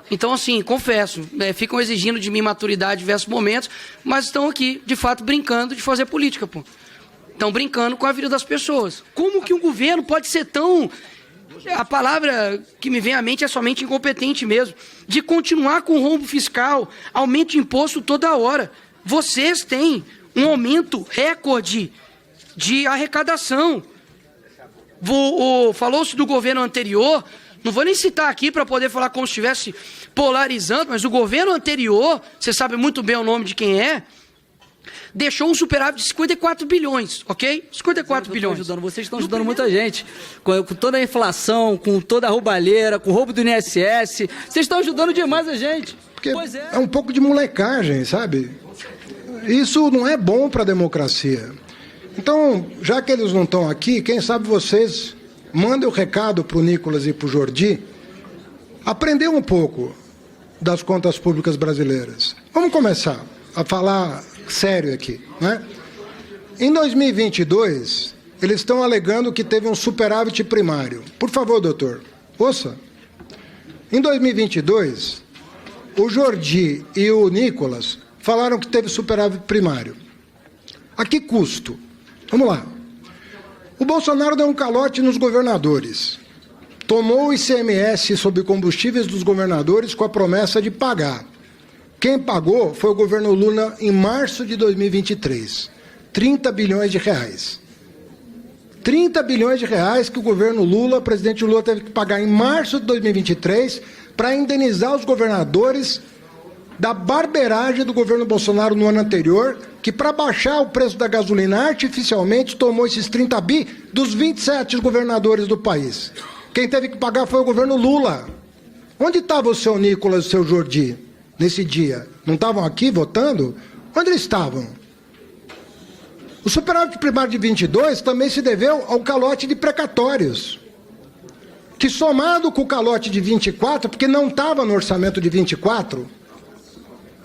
Então, assim, confesso, ficam exigindo de mim maturidade em diversos momentos, mas estão aqui, de fato, brincando de fazer política, pô. Estão brincando com a vida das pessoas. Como que um governo pode ser tão... A palavra que me vem à mente é somente incompetente mesmo, de continuar com o rombo fiscal, aumento de imposto toda hora. Vocês têm um aumento recorde de arrecadação. Falou-se do governo anterior, não vou nem citar aqui para poder falar como se estivesse polarizando, mas o governo anterior, você sabe muito bem o nome de quem é, deixou um superávit de 54 bilhões, ok? 54 bilhões. Vocês estão ajudando muita gente. Com toda a inflação, com toda a roubalheira, com o roubo do INSS. Vocês estão ajudando demais a gente. Porque é um pouco de molecagem, sabe? Isso não é bom para a democracia. Então, já que eles não estão aqui, quem sabe vocês mandem o recado para o Nicolas e para o Jordi aprender um pouco das contas públicas brasileiras. Vamos começar a falar sério aqui, né? Em 2022, eles estão alegando que teve um superávit primário. Por favor, doutor, ouça. Em 2022, o Jordi e o Nicolas falaram que teve superávit primário. A que custo? Vamos lá. O Bolsonaro deu um calote nos governadores. Tomou o ICMS sobre combustíveis dos governadores com a promessa de pagar. Quem pagou foi o governo Lula em março de 2023. 30 bilhões de reais. 30 bilhões de reais que o governo Lula, o presidente Lula, teve que pagar em março de 2023 para indenizar os governadores da barberagem do governo Bolsonaro no ano anterior, que para baixar o preço da gasolina artificialmente tomou esses 30 bi dos 27 governadores do país. Quem teve que pagar foi o governo Lula. Onde estava o seu Nicolas e o seu Jordi nesse dia? Não estavam aqui votando? Onde eles estavam? O superávit primário de 22 também se deveu ao calote de precatórios, que somado com o calote de 24, porque não estava no orçamento de 24,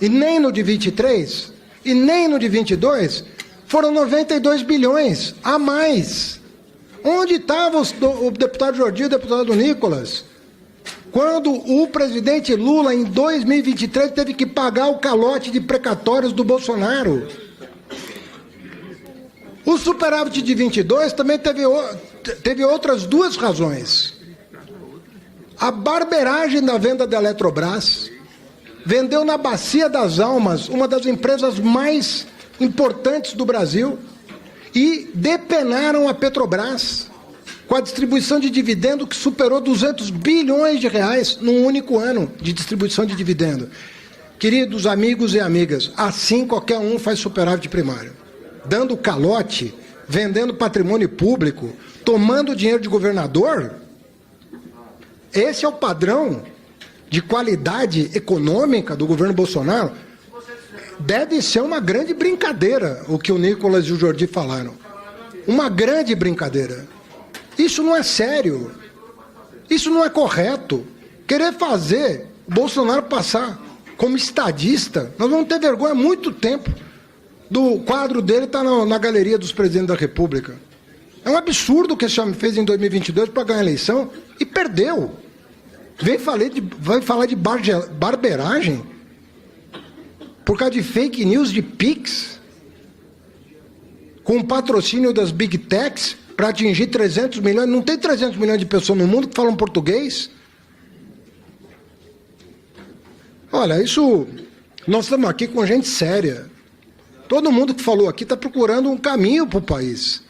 e nem no de 23, e nem no de 22, foram 92 bilhões a mais. Onde estava o deputado Jordi e o deputado Nicolas quando o presidente Lula, em 2023, teve que pagar o calote de precatórios do Bolsonaro? O superávit de 22 também teve outras duas razões. A barberagem da venda da Eletrobras, vendeu na Bacia das Almas, uma das empresas mais importantes do Brasil, e depenaram a Petrobras com a distribuição de dividendo que superou 200 bilhões de reais num único ano de distribuição de dividendo. Queridos amigos e amigas, assim qualquer um faz superávit primário. Dando calote, vendendo patrimônio público, tomando dinheiro de governador. Esse é o padrão de qualidade econômica do governo Bolsonaro. Deve ser uma grande brincadeira o que o Nicolas e o Jordi falaram. Uma grande brincadeira. Isso não é sério. Isso não é correto. Querer fazer o Bolsonaro passar como estadista, nós vamos ter vergonha há muito tempo. Do quadro dele está na galeria dos presidentes da República. É um absurdo o que esse homem fez em 2022 para ganhar a eleição e perdeu. Vem falar de barberagem por causa de fake news de Pix, com o patrocínio das Big Techs para atingir 300 milhões. Não tem 300 milhões de pessoas no mundo que falam português? Olha, isso... Nós estamos aqui com gente séria. Todo mundo que falou aqui está procurando um caminho para o país.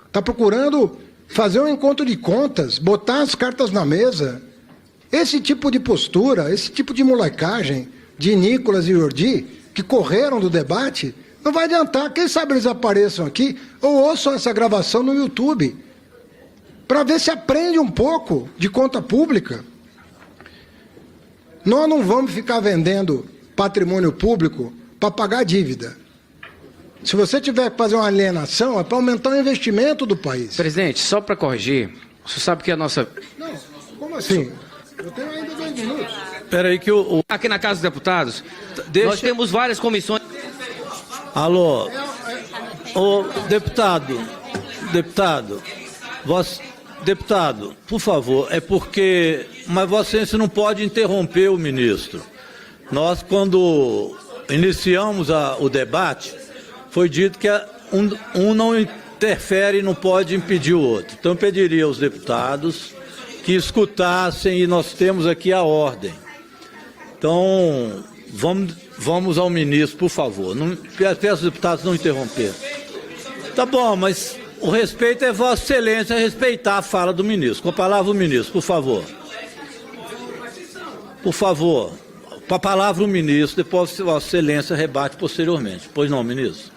Está procurando fazer um encontro de contas, botar as cartas na mesa. Esse tipo de postura, esse tipo de molecagem de Nicolas e Jordi, que correram do debate, não vai adiantar. Quem sabe eles apareçam aqui ou ouçam essa gravação no YouTube, para ver se aprende um pouco de conta pública. Nós não vamos ficar vendendo patrimônio público para pagar dívida. Se você tiver que fazer uma alienação, é para aumentar o investimento do país. Presidente, só para corrigir, você sabe que a nossa... Não, como assim? Eu tenho ainda 2 minutos. Espera aí que Aqui na Casa dos Deputados, nós temos várias comissões... Alô, ô deputado, Deputado, por favor, mas Vossa Excelência não pode interromper o ministro. Nós, quando iniciamos o debate, foi dito que um não interfere e não pode impedir o outro. Então, eu pediria aos deputados que escutassem, e nós temos aqui a ordem. Então, vamos ao ministro, por favor. Peço aos deputados não interromper. Tá bom, mas o respeito é Vossa Excelência respeitar a fala do ministro. Com a palavra o ministro, por favor. Por favor. Com a palavra o ministro, depois Vossa Excelência rebate posteriormente. Pois não, ministro?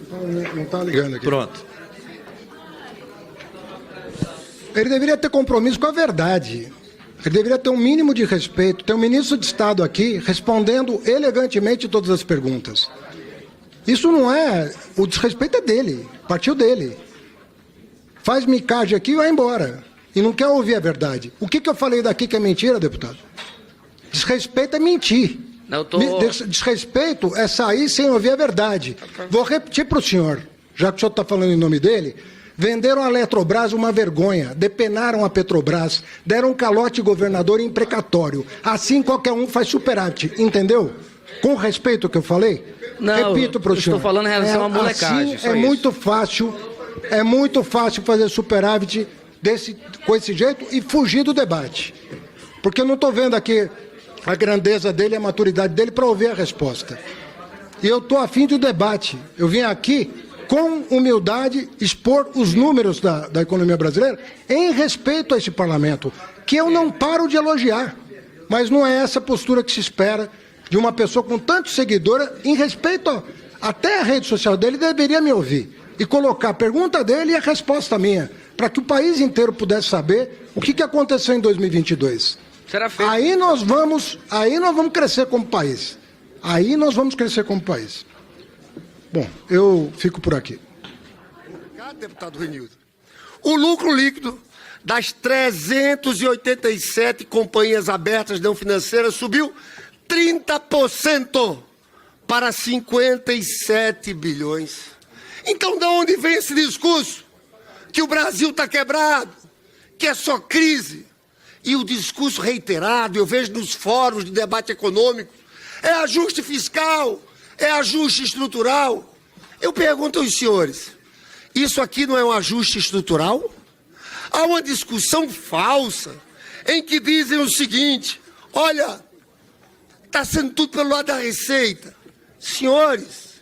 Não está ligando aqui. Pronto. Ele deveria ter compromisso com a verdade. Ele deveria ter um mínimo de respeito. Tem um ministro de Estado aqui respondendo elegantemente todas as perguntas. Isso não é... O desrespeito é dele, partiu dele. Faz micagem aqui e vai embora. E não quer ouvir a verdade. O que eu falei daqui que é mentira, deputado? Desrespeito é mentir. Desrespeito é sair sem ouvir a verdade. Vou repetir para o senhor, já que o senhor está falando em nome dele. Venderam a Eletrobras uma vergonha, depenaram a Petrobras, deram um calote governador imprecatório. Assim qualquer um faz superávit, entendeu? Com respeito ao que eu falei? Não, repito para o senhor. Estou falando em relação à molecagem. Assim é muito fácil fazer superávit com esse jeito e fugir do debate. Porque eu não estou vendo aqui a grandeza dele, a maturidade dele para ouvir a resposta. E eu estou afim do debate. Eu vim aqui com humildade expor os números da economia brasileira em respeito a esse parlamento, que eu não paro de elogiar. Mas não é essa postura que se espera de uma pessoa com tantos seguidores, em respeito até a rede social dele, deveria me ouvir e colocar a pergunta dele e a resposta minha, para que o país inteiro pudesse saber o que aconteceu em 2022. Será feito. Aí nós vamos crescer como país. Aí nós vamos crescer como país. Bom, eu fico por aqui. Obrigado, deputado Renildo. O lucro líquido das 387 companhias abertas não financeiras subiu 30% para 57 bilhões. Então, de onde vem esse discurso? Que o Brasil está quebrado, que é só crise. E o discurso reiterado, eu vejo nos fóruns de debate econômico, é ajuste fiscal, é ajuste estrutural. Eu pergunto aos senhores, isso aqui não é um ajuste estrutural? Há uma discussão falsa em que dizem o seguinte, olha, está sendo tudo pelo lado da receita. Senhores,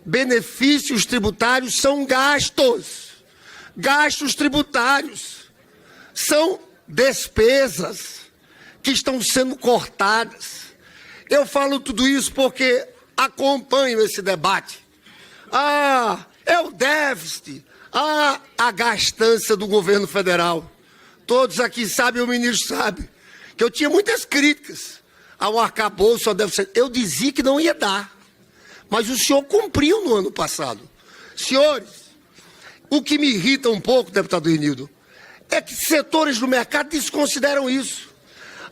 benefícios tributários são gastos. Gastos tributários são despesas que estão sendo cortadas. Eu falo tudo isso porque acompanho esse debate. É o déficit, a gastança do governo federal. Todos aqui sabem, o ministro sabe, que eu tinha muitas críticas ao arcabouço, ao déficit. Eu dizia que não ia dar, mas o senhor cumpriu no ano passado. Senhores, o que me irrita um pouco, deputado Renildo, é que setores do mercado desconsideram isso.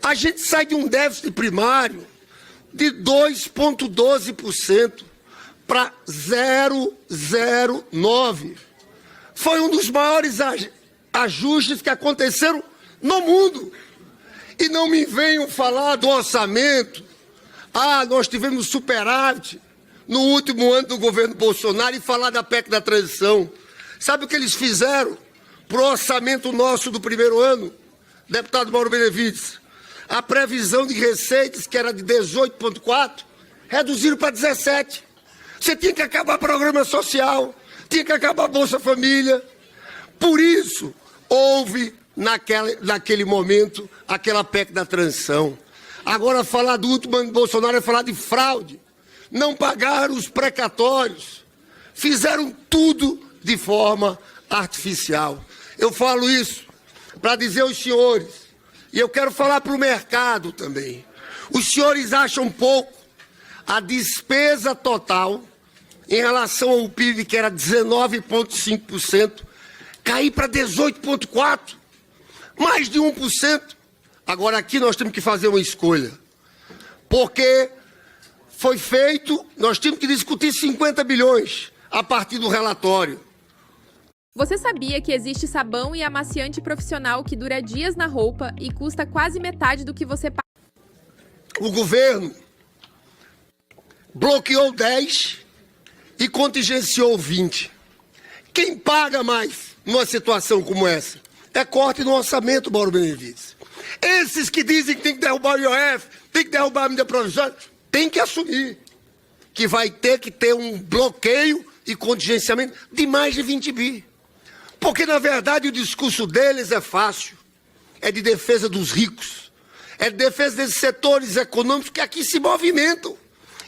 A gente sai de um déficit primário de 2,12% para 0,09%. Foi um dos maiores ajustes que aconteceram no mundo. E não me venham falar do orçamento. Nós tivemos superávit no último ano do governo Bolsonaro e falar da PEC da transição. Sabe o que eles fizeram para o orçamento nosso do primeiro ano, deputado Mauro Benevides? A previsão de receitas, que era de 18,4, reduziram para 17. Você tinha que acabar o programa social, tinha que acabar a Bolsa Família. Por isso, houve naquele momento aquela PEC da transição. Agora, falar do último ano de Bolsonaro é falar de fraude. Não pagaram os precatórios. Fizeram tudo de forma artificial. Eu falo isso para dizer aos senhores, e eu quero falar para o mercado também. Os senhores acham pouco a despesa total em relação ao PIB, que era 19,5%, cair para 18,4%, mais de 1%. Agora aqui nós temos que fazer uma escolha, porque foi feito, nós temos que discutir 50 bilhões a partir do relatório. Você sabia que existe sabão e amaciante profissional que dura dias na roupa e custa quase metade do que você paga? O governo bloqueou 10 e contingenciou 20. Quem paga mais numa situação como essa? É corte no orçamento, Mauro Benevides. Esses que dizem que tem que derrubar o IOF, tem que derrubar a medida provisória, tem que assumir que vai ter que ter um bloqueio e contingenciamento de mais de 20 bi. Porque, na verdade, o discurso deles é fácil. É de defesa dos ricos. É de defesa desses setores econômicos que aqui se movimentam.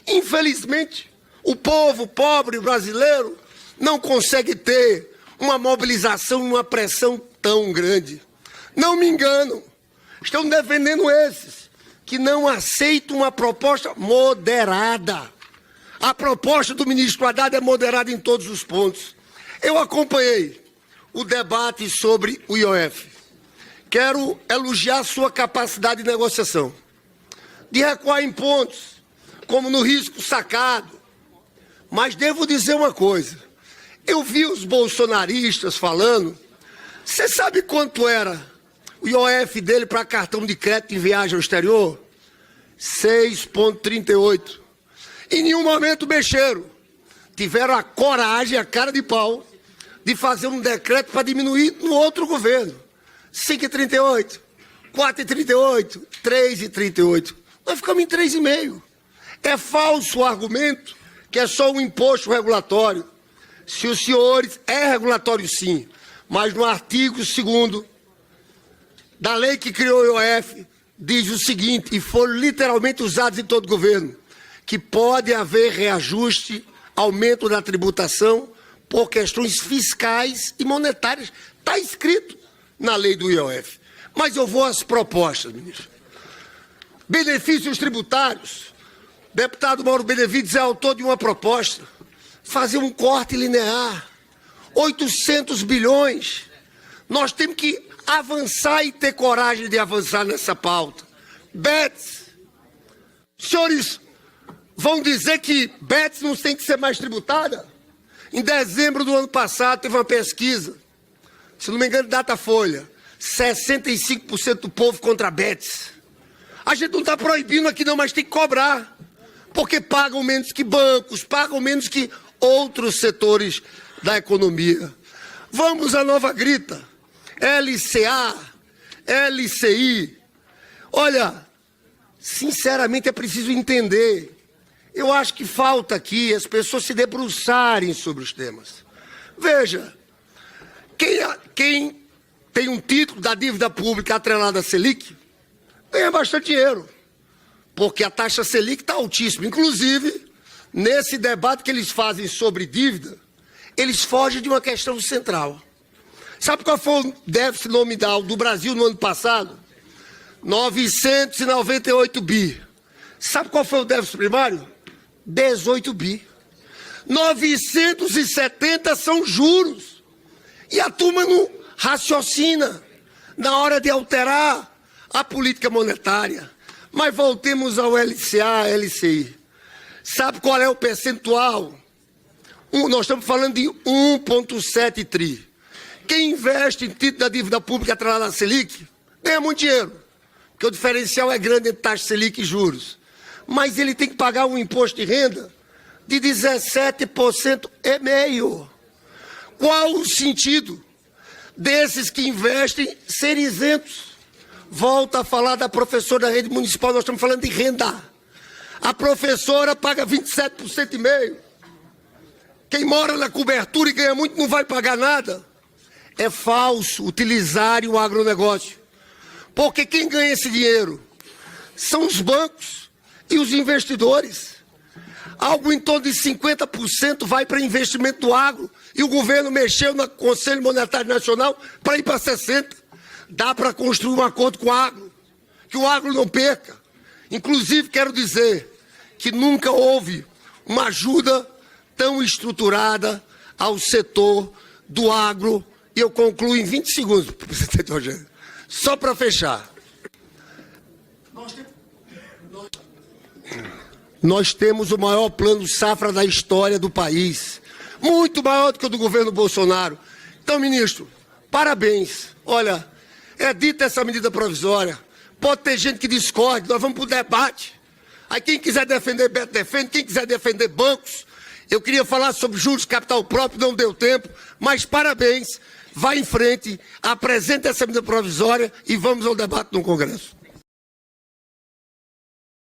Infelizmente, o povo pobre brasileiro não consegue ter uma mobilização e uma pressão tão grande. Não me enganam. Estão defendendo esses que não aceitam uma proposta moderada. A proposta do ministro Haddad é moderada em todos os pontos. Eu acompanhei o debate sobre o IOF. Quero elogiar sua capacidade de negociação, de recuar em pontos, como no risco sacado. Mas devo dizer uma coisa. Eu vi os bolsonaristas falando. Você sabe quanto era o IOF dele para cartão de crédito em viagem ao exterior? 6,38. Em nenhum momento mexeram. Tiveram a coragem, a cara de pau, de fazer um decreto para diminuir no outro governo. 5,38, 4,38, 3,38. Nós ficamos em 3,5. É falso o argumento que é só um imposto regulatório. Se os senhores, é regulatório sim, mas no artigo 2º da lei que criou o IOF, diz o seguinte, e foram literalmente usados em todo o governo, que pode haver reajuste, aumento da tributação por questões fiscais e monetárias. Está escrito na lei do IOF. Mas eu vou às propostas, ministro. Benefícios tributários. Deputado Mauro Benevides é autor de uma proposta. Fazer um corte linear. 800 bilhões. Nós temos que avançar e ter coragem de avançar nessa pauta. BETS. Senhores, vão dizer que BETS não tem que ser mais tributada? Em dezembro do ano passado teve uma pesquisa, se não me engano, Datafolha, 65% do povo contra BETS. A gente não está proibindo aqui não, mas tem que cobrar. Porque pagam menos que bancos, pagam menos que outros setores da economia. Vamos à nova grita. LCA, LCI. Olha, sinceramente é preciso entender. Eu acho que falta aqui as pessoas se debruçarem sobre os temas. Veja, quem tem um título da dívida pública atrelada à Selic, ganha bastante dinheiro. Porque a taxa Selic está altíssima. Inclusive, nesse debate que eles fazem sobre dívida, eles fogem de uma questão central. Sabe qual foi o déficit nominal do Brasil no ano passado? 998 bi. Sabe qual foi o déficit primário? 18 bi. 970 são juros. E a turma não raciocina na hora de alterar a política monetária. Mas voltemos ao LCA, LCI. Sabe qual é o percentual? Nós estamos falando de 1,7 tri. Quem investe em título da dívida pública atrelada à Selic ganha muito dinheiro. Porque o diferencial é grande entre taxa Selic e juros. Mas ele tem que pagar um imposto de renda de 17,5%. Qual o sentido desses que investem serem isentos? Volta a falar da professora da rede municipal, nós estamos falando de renda. A professora paga 27,5%. Quem mora na cobertura e ganha muito não vai pagar nada. É falso utilizarem o agronegócio. Porque quem ganha esse dinheiro são os bancos e os investidores. Algo em torno de 50% vai para investimento do agro. E o governo mexeu no Conselho Monetário Nacional para ir para 60%. Dá para construir um acordo com o agro, que o agro não perca. Inclusive, quero dizer que nunca houve uma ajuda tão estruturada ao setor do agro. E eu concluo em 20 segundos, presidente Rogério. Só para fechar. Nós temos o maior plano safra da história do país. Muito maior do que o do governo Bolsonaro. Então, Então, ministro, parabéns. Olha, é dita essa medida provisória. Pode ter gente que discorde, nós vamos para o debate. Aí quem quiser defender, Beto defende. Quem quiser defender bancos. Eu queria falar sobre juros capital próprio, não deu tempo. Mas parabéns, vá em frente, apresente essa medida provisória e vamos ao debate no Congresso.